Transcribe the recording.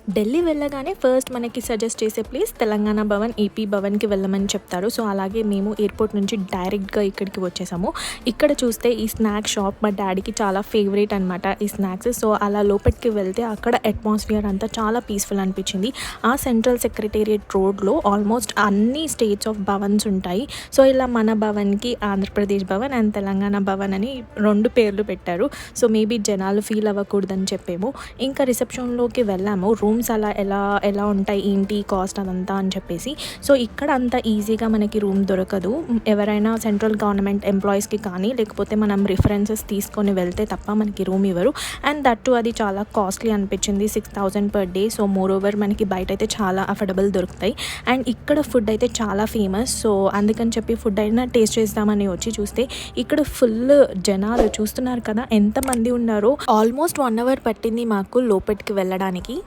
ఢిల్లీ వెళ్ళగానే ఫస్ట్ మనకి సజెస్ట్ చేసే ప్లేస్ తెలంగాణ భవన్, ఏపీ భవన్‌కి వెళ్ళమని చెప్తారు. సో, అలాగే మేము ఎయిర్‌పోర్ట్ నుంచి డైరెక్ట్‌గా ఇక్కడికి వచ్చేసాము. ఇక్కడ చూస్తే ఈ స్నాక్ షాప్ మా డ్యాడీకి చాలా ఫేవరెట్ అనమాట ఈ స్నాక్స్. సో, అలా లోపటికి వెళ్తే అక్కడ అట్మాస్ఫియర్ అంతా చాలా పీస్‌ఫుల్ అనిపించింది. ఆ సెంట్రల్ సెక్రటేరియట్ రోడ్‌లో ఆల్మోస్ట్ అన్ని స్టేట్స్ ఆఫ్ భవన్స్ ఉంటాయి. సో, ఇలా మన భవన్‌కి ఆంధ్రప్రదేశ్ భవన్ అండ్ తెలంగాణ భవన్ అని 2 పేర్లు పెట్టారు. సో, మేబీ జనాలు ఫీల్ అవ్వకూడదని చెప్పేమో. ఇంకా రిసెప్షన్‌లోకి వెళ్ళాము. రూమ్స్ అలా ఎలా ఎలా ఉంటాయి, ఏంటి కాస్ట్ అదంతా అని చెప్పేసి. సో, ఇక్కడ అంత ఈజీగా మనకి రూమ్ దొరకదు. ఎవరైనా సెంట్రల్ గవర్నమెంట్ ఎంప్లాయీస్‌కి కానీ, లేకపోతే మనం రిఫరెన్సెస్ తీసుకొని వెళ్తే తప్ప మనకి రూమ్ ఇవ్వరు. అండ్ దట్ టూ అది చాలా కాస్ట్లీ అనిపించింది. 6,000 per day. So, more over మనకి బయట అయితే చాలా అఫోర్డబుల్ దొరుకుతాయి. అండ్ ఇక్కడ ఫుడ్ అయితే చాలా ఫేమస్. సో, అందుకని చెప్పి ఫుడ్ అయినా టేస్ట్ చేద్దామని వచ్చి చూస్తే ఇక్కడ ఫుల్ జనాలు చూస్తున్నారు కదా ఎంతమంది ఉన్నారో. ఆల్మోస్ట్ 1 అవర్ పట్టింది మాకు లోపలికి వెళ్ళడానికి.